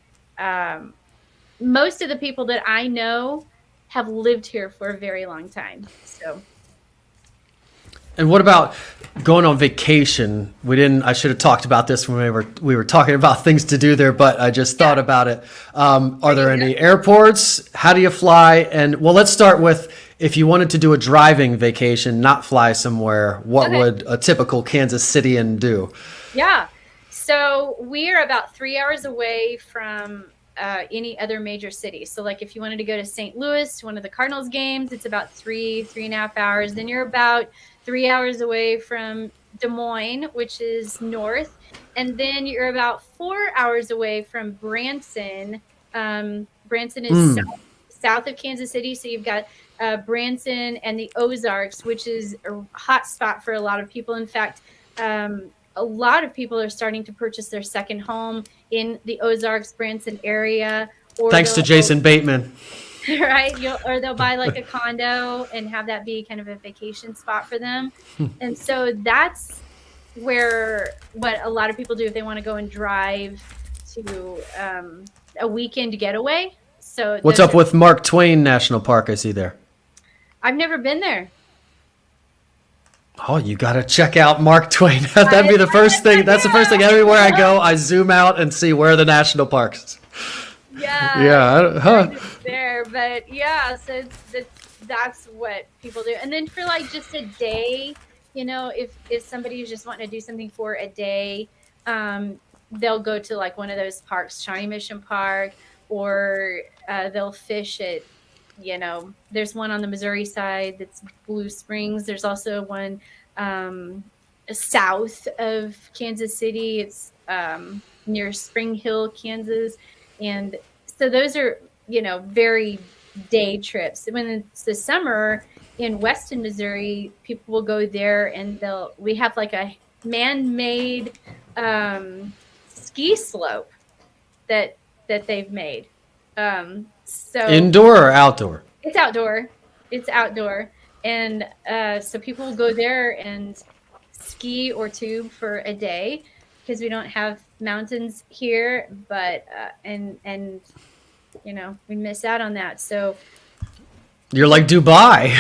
most of the people that I know have lived here for a very long time. So. And what about going on vacation? I should have talked about this when we were talking about things to do there, but I just thought about it. Are there any airports? How do you fly? And well, let's start with, if you wanted to do a driving vacation, not fly somewhere, what would a typical Kansas Cityan do? Yeah. So we are about 3 hours away from any other major city. So like if you wanted to go to St. Louis, one of the Cardinals games, it's about 3.5 hours. Then you're about 3 hours away from Des Moines, which is north. And then you're about 4 hours away from Branson. Branson is south of Kansas City. So you've got Branson and the Ozarks, which is a hot spot for a lot of people. In fact, a lot of people are starting to purchase their second home in the Ozarks, Branson area. Thanks to Jason Bateman. Right? Or they'll buy like a condo and have that be kind of a vacation spot for them. And so that's what a lot of people do if they want to go and drive to a weekend getaway. So what's up with Mark Twain National Park? I see there. I've never been there. Oh, you got to check out Mark Twain. That'd be the first thing. That's the first thing. Everywhere I go, I zoom out and see where are the national parks. Yeah. Yeah. There, but yeah, so that's what people do. And then for like just a day, if somebody's just wanting to do something for a day, they'll go to like one of those parks, Shawnee Mission Park, or they'll fish at, there's one on the Missouri side that's Blue Springs. There's also one south of Kansas City. It's near Spring Hill, Kansas. And so those are, very day trips. When it's the summer in Weston, Missouri, people will go there and we have like a man-made ski slope that they've made. So indoor or outdoor? It's outdoor. And so people will go there and ski or tube for a day because we don't have mountains here, but and we miss out on that. So you're like Dubai.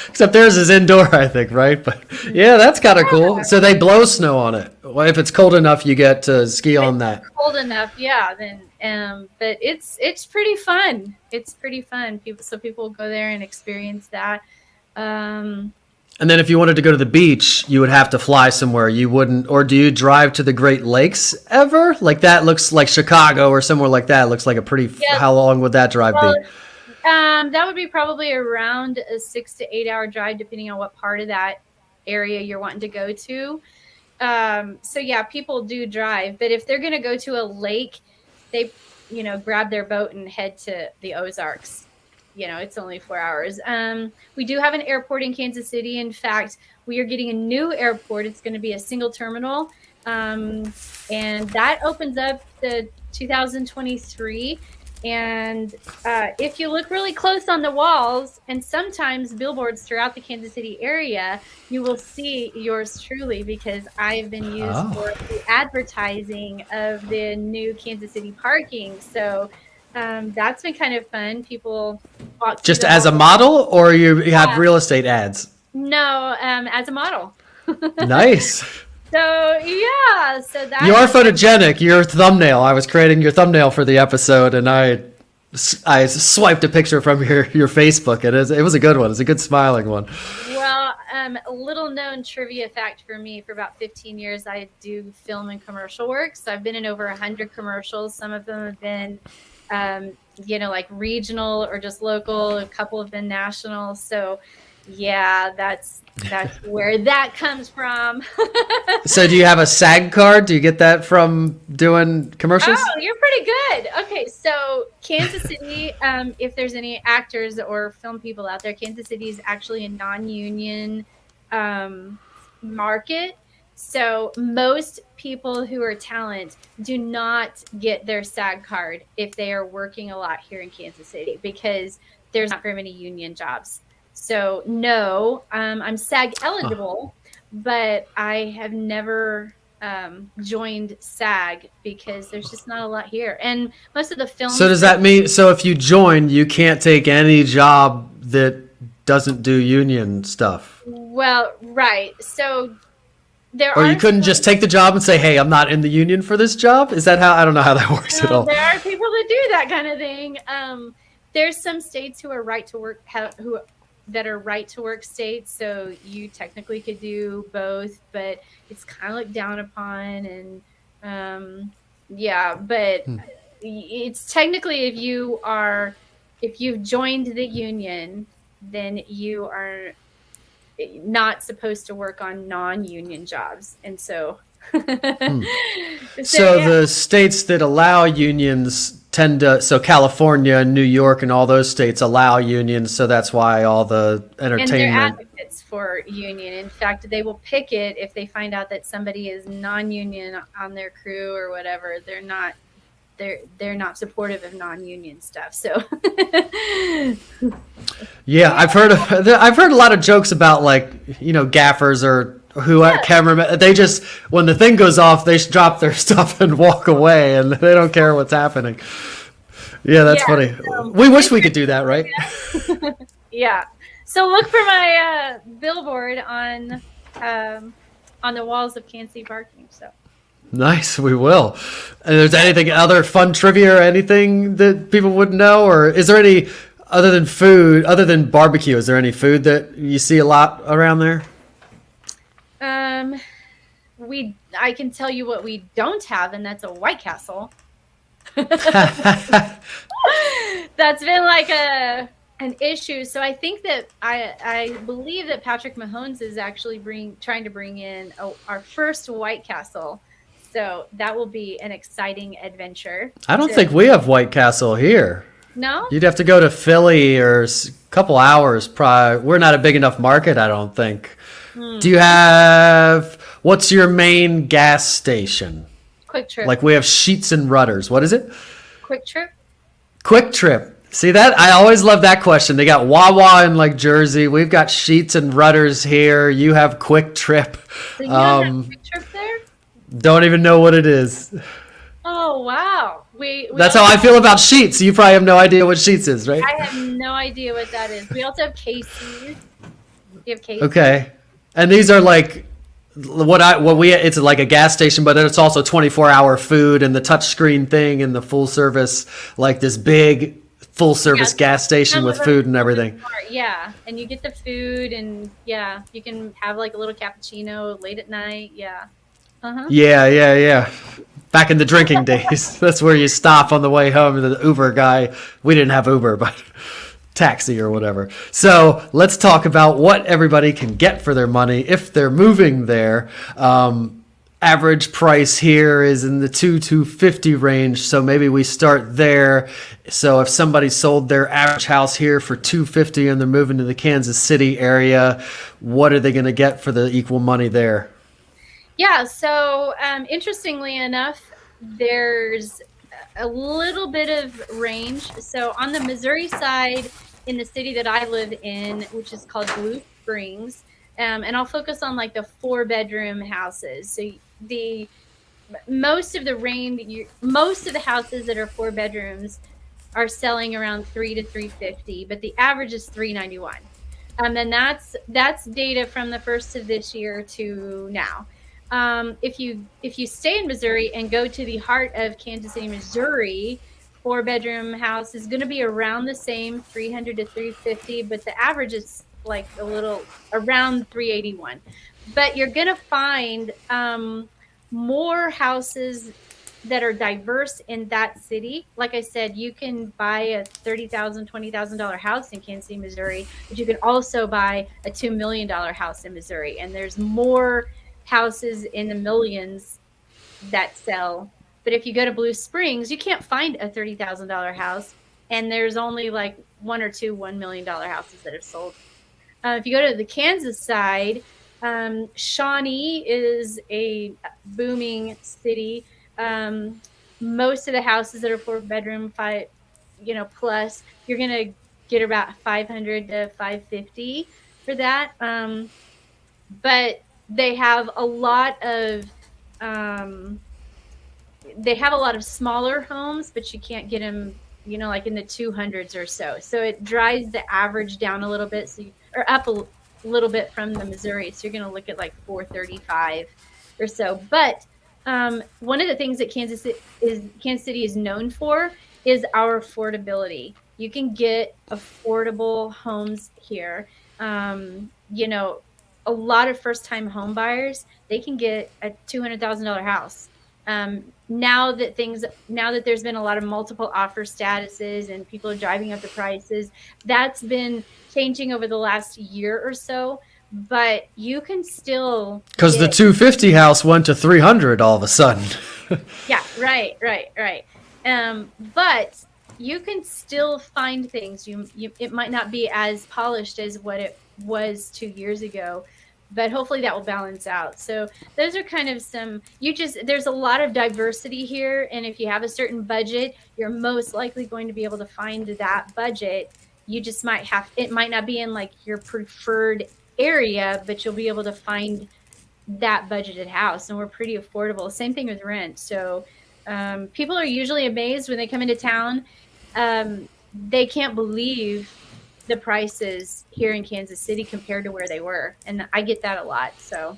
Except theirs is indoor, I think, right? But yeah, that's kind of cool. So they blow snow on it. Well, if it's cold enough, you get to ski on that. Cold enough, yeah. Then, but it's pretty fun. It's pretty fun. People will go there and experience that. And then if you wanted to go to the beach, you would have to fly somewhere. You wouldn't, or do you drive to the Great Lakes ever? Like that looks like Chicago or somewhere like that. It looks like a pretty. Yeah. How long would that drive be? That would be probably around a 6 to 8 hour drive, depending on what part of that area you're wanting to go to. So yeah, people do drive, but if they're going to go to a lake, they, grab their boat and head to the Ozarks. it's only 4 hours. We do have an airport in Kansas City. In fact, we are getting a new airport. It's going to be a single terminal. And that opens up the 2023. And if you look really close on the walls and sometimes billboards throughout the Kansas City area, you will see yours truly, because I've been used for the advertising of the new Kansas City parking. So that's been kind of fun. People walk just as a model, or you have real estate ads? No, as a model. Nice. So yeah, so that you are photogenic. Your thumbnail. I was creating your thumbnail for the episode, and I swiped a picture from your Facebook, and it was a good one. It's a good smiling one. Well, a little known trivia fact for me: for about 15 years, I do film and commercial work. So I've been in over 100 commercials. Some of them have been, like regional or just local. A couple have been national. So yeah, that's where that comes from. So do you have a SAG card? Do you get that from doing commercials? Oh, you're pretty good. Okay, so Kansas City, if there's any actors or film people out there, Kansas City is actually a non-union market. So most people who are talent do not get their SAG card if they are working a lot here in Kansas City, because there's not very many union jobs. So no, I'm SAG eligible, but I have never joined SAG because there's just not a lot here. And most of the films. So does that mean, so if you join, you can't take any job that doesn't do union stuff? Well, right. So there or you couldn't just take the job and say, hey, I'm not in the union for this job? Is that how? I don't know how that works at all. There are people that do that kind of thing. There's some states who are right to work, that are right to work states, so you technically could do both, but it's kind of looked down upon. And but it's technically, if you've joined the union, then you are not supposed to work on non-union jobs. And so the states that allow unions tend to, so California and New York and all those states allow unions, so that's why all the entertainment. And they're advocates for union. In fact, they will picket if they find out that somebody is non-union on their crew or whatever. They're not supportive of non-union stuff. So yeah, I've heard a lot of jokes about, like, gaffers or cameramen. They just, when the thing goes off, they drop their stuff and walk away, and they don't care what's happening. Yeah, that's funny. We wish we could do that, right? Yeah. So look for my billboard on the walls of Kansas City parking. So nice, we will. And there's anything other fun trivia or anything that people wouldn't know, or is there any other than food, other than barbecue? Is there any food that you see a lot around there? I can tell you what we don't have, and that's a White Castle. That's been like an issue. So I think that I believe that Patrick Mahomes is actually trying to bring in our first White Castle. So that will be an exciting adventure. I don't think we have White Castle here. No? You'd have to go to Philly, or a couple hours probably. We're not a big enough market, I don't think. Do you have, what's your main gas station? Quick Trip. Like, we have Sheets and Rudders. What is it? Quick Trip. Quick Trip. See that? I always love that question. They got Wawa in like Jersey. We've got Sheets and Rudders here. You have Quick Trip. So you don't have Quick Trip there? Don't even know what it is. Oh, wow. We That's how I feel about Sheets. You probably have no idea what Sheets is, right? I have no idea what that is. We also have Casey's. We have Casey's. Okay. And these are like it's like a gas station, but it's also 24-hour food and the touchscreen thing and the full service, like this big full service gas station with food and everything. Yeah. And you get the food, and yeah, you can have like a little cappuccino late at night. Yeah. Uh-huh. Yeah. Back in the drinking days, that's where you stop on the way home. The Uber guy, we didn't have Uber, but taxi or whatever. So let's talk about what everybody can get for their money if they're moving there. average price here is in the 250 range, so maybe we start there. So if somebody sold their average house here for 250 and they're moving to the Kansas City area, what are they going to get for the equal money there? Yeah, so interestingly enough, there's a little bit of range. So on the Missouri side, in the city that I live in, which is called Blue Springs, and I'll focus on like the 4-bedroom houses. So the most of the houses that are 4 bedrooms are selling around 3 to 350, but the average is 391. And that's data from the first of this year to now. If you stay in Missouri and go to the heart of Kansas City, Missouri, 4-bedroom house is going to be around the same, 300 to 350, but the average is like a little around 381. But you're going to find more houses that are diverse in that city. Like I said, you can buy a $30,000, $20,000 house in Kansas City, Missouri, but you can also buy a $2 million house in Missouri. And there's more houses in the millions that sell. But if you go to Blue Springs, you can't find a $30,000 house. And there's only like one or two $1 million houses that have sold. If you go to the Kansas side, Shawnee is a booming city. Most of the houses that are 4-bedroom, plus, you're going to get about 500 to 550 for that. But they have a lot of smaller homes, but you can't get them, like in the 200s or so. So it drives the average down a little bit, or up a little bit from the Missouri. So you're going to look at like 435 or so. But one of the things that Kansas City is known for is our affordability. You can get affordable homes here. A lot of first-time home buyers, they can get a $200,000 house. Now that there's been a lot of multiple offer statuses and people are driving up the prices, that's been changing over the last year or so. But you can still, because the 250 house went to 300 all of a sudden. Yeah, right. But you can still find things. It might not be as polished as what it was 2 years ago, but hopefully that will balance out. So those are kind of there's a lot of diversity here. And if you have a certain budget, you're most likely going to be able to find that budget. You just it might not be in like your preferred area, but you'll be able to find that budgeted house. And we're pretty affordable. Same thing with rent. So people are usually amazed when they come into town. They can't believe the prices here in Kansas City compared to where they were. And I get that a lot. So.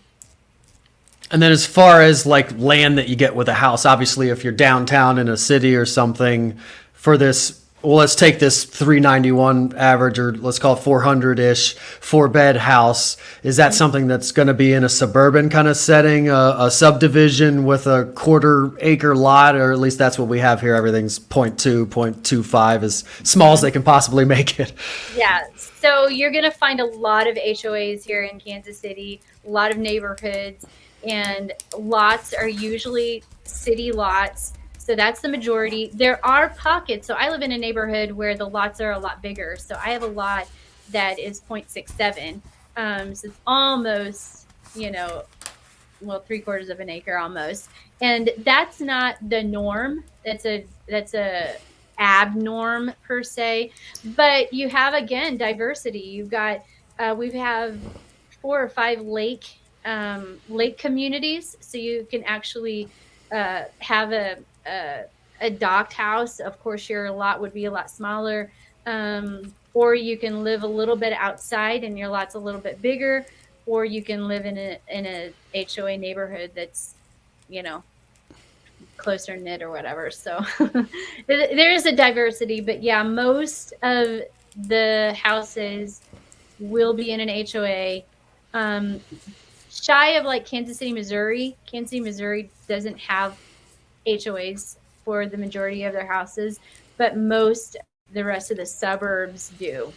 And then as far as like land that you get with a house, obviously if you're downtown in a city or something, for this, well, let's take this 391 average, or let's call it 400-ish 4-bed house. Is that something that's going to be in a suburban kind of setting, a subdivision with a 1/4 acre lot, or at least that's what we have here? Everything's 0.2, 0.25, as small as they can possibly make it. Yeah. So you're going to find a lot of HOAs here in Kansas City, a lot of neighborhoods, and lots are usually city lots. So that's the majority. There are pockets. So I live in a neighborhood where the lots are a lot bigger. So I have a lot that is 0.67. So it's almost, 3/4 of an acre almost. And that's not the norm. That's a abnorm per se. But you have, again, diversity. You've got, we have 4 or 5 lake communities. So you can actually have a docked house. Of course, your lot would be a lot smaller, or you can live a little bit outside and your lot's a little bit bigger, or you can live in a HOA neighborhood that's, closer knit or whatever. So there is a diversity, but yeah, most of the houses will be in an HOA. Shy of like Kansas City, Missouri. Kansas City, Missouri doesn't have HOAs for the majority of their houses, but the rest of the suburbs do.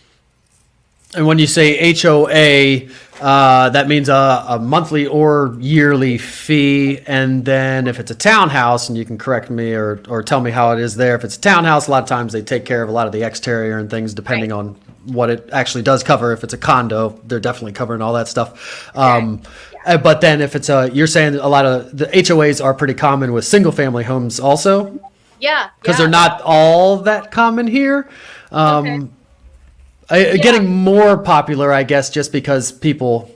And when you say HOA, that means a monthly or yearly fee. And then if it's a townhouse, and you can correct me or tell me how it is there. If it's a townhouse, a lot of times they take care of a lot of the exterior and things depending Right. on what it actually does cover. If it's a condo, they're definitely covering all that stuff. But then if it's you're saying a lot of the HOAs are pretty common with single family homes also, Yeah. because they're not all that common here. Okay. Getting more popular, I guess, just because people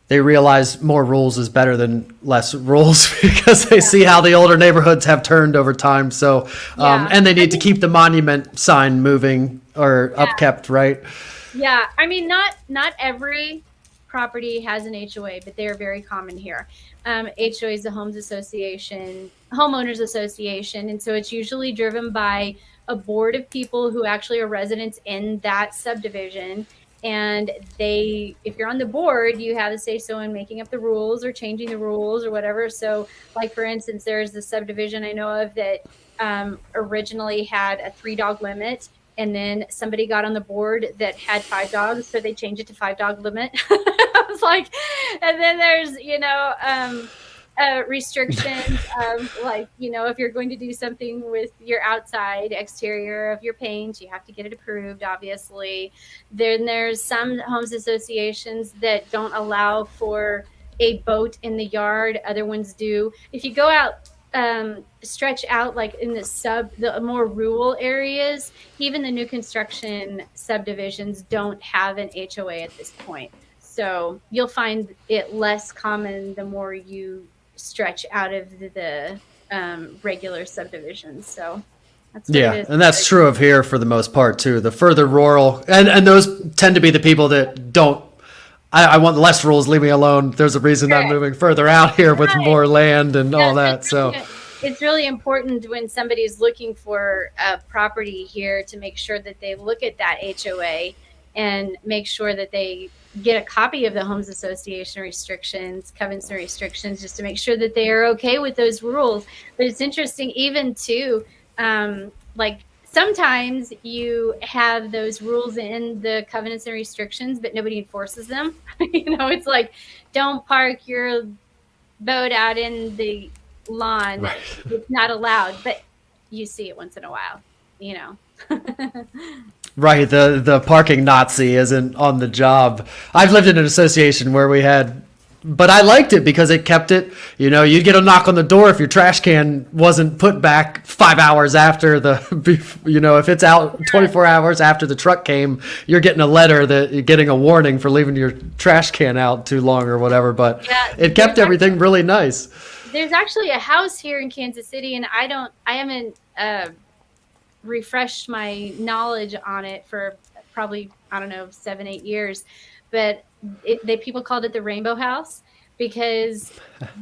they realize more rules is better than less rules because they see how the older neighborhoods have turned over time. So, and they need to keep the monument sign moving or upkept, right? Yeah, I mean, not every property has an HOA, but they are very common here. HOA is the homeowners association, and so it's usually driven by a board of people who actually are residents in that subdivision. And if you're on the board, you have a say so in making up the rules or changing the rules or whatever. So, like for instance, there's the subdivision I know of that originally had a 3-dog limit. And then somebody got on the board that had 5 dogs, so they changed it to 5-dog limit. I was like, and then there's, restrictions of like, if you're going to do something with your outside exterior of your paint, you have to get it approved, obviously. Then there's some homes associations that don't allow for a boat in the yard. Other ones do. If you go out, stretch out like in the more rural areas, even the new construction subdivisions don't have an HOA at this point. So you'll find it less common the more you stretch out of the regular subdivisions. So that's what it is. And that's true of here for the most part too. The further rural, and those tend to be the people that don't. I want less rules. Leave me alone. There's a reason I'm moving further out here with more land and all that. So it's really important when somebody's looking for a property here to make sure that they look at that HOA and make sure that they get a copy of the Homes Association restrictions, covenants and restrictions, just to make sure that they are okay with those rules. But it's interesting even too, like sometimes you have those rules in the covenants and restrictions, but nobody enforces them. It's like, don't park your boat out in the lawn. Right. It's not allowed, but you see it once in a while, Right. The parking Nazi isn't on the job. I've lived in an association where we had, but I liked it because it kept it, you'd get a knock on the door if your trash can wasn't put back 5 hours after if it's out 24 hours after the truck came, you're getting a letter that you're getting a warning for leaving your trash can out too long or whatever. But it kept everything really nice. There's actually a house here in Kansas City, and I haven't refreshed my knowledge on it for probably, 7-8 years, but people called it the Rainbow House because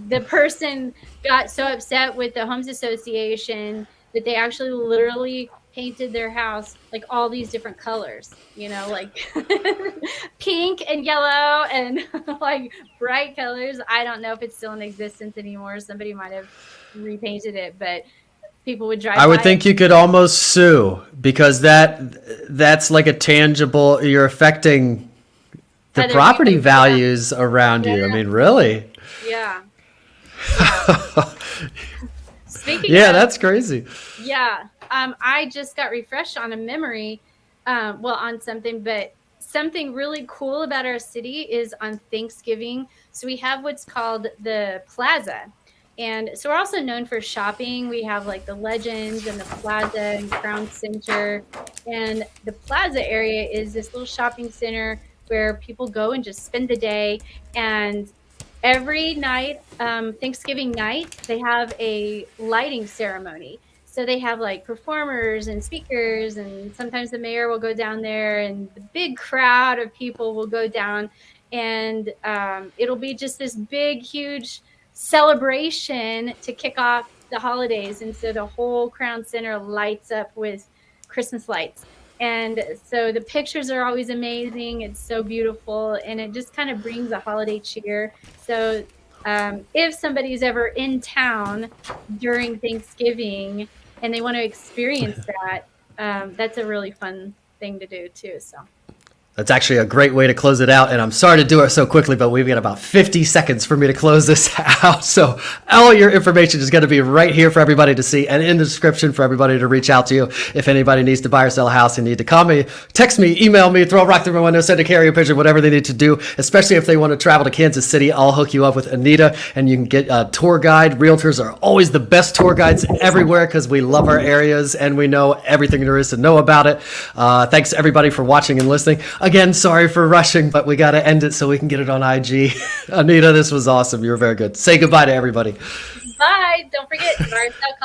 the person got so upset with the Homes Association that they actually literally painted their house like all these different colors, like pink and yellow and like bright colors. I don't know if it's still in existence anymore. Somebody might have repainted it, but people would drive. I would think you could almost sue because that's like a tangible. You're affecting the property values around you. I mean, really? Yeah. Speaking. That's crazy. Yeah. I just got refreshed on a memory, on something, but something really cool about our city is on Thanksgiving. So we have what's called the Plaza. And so we're also known for shopping. We have like the Legends and the Plaza and Crown Center. And the Plaza area is this little shopping center where people go and just spend the day. And every night, Thanksgiving night, they have a lighting ceremony. So they have like performers and speakers, and sometimes the mayor will go down there and the big crowd of people will go down, and it'll be just this big, huge celebration to kick off the holidays. And so the whole Crown Center lights up with Christmas lights. And so the pictures are always amazing. It's so beautiful, and it just kind of brings a holiday cheer. So if somebody's ever in town during Thanksgiving and they want to experience that, that's a really fun thing to do too. So That's actually a great way to close it out. And I'm sorry to do it so quickly, but we've got about 50 seconds for me to close this out. So all your information is going to be right here for everybody to see and in the description for everybody to reach out to you. If anybody needs to buy or sell a house, you need to call me, text me, email me, throw a rock through my window, send a carrier pigeon, whatever they need to do, especially if they want to travel to Kansas City. I'll hook you up with Anita, and you can get a tour guide. Realtors are always the best tour guides everywhere because we love our areas and we know everything there is to know about it. Thanks everybody for watching and listening. Again, sorry for rushing, but we got to end it so we can get it on IG. Anita, this was awesome. You were very good. Say goodbye to everybody. Bye. Don't forget,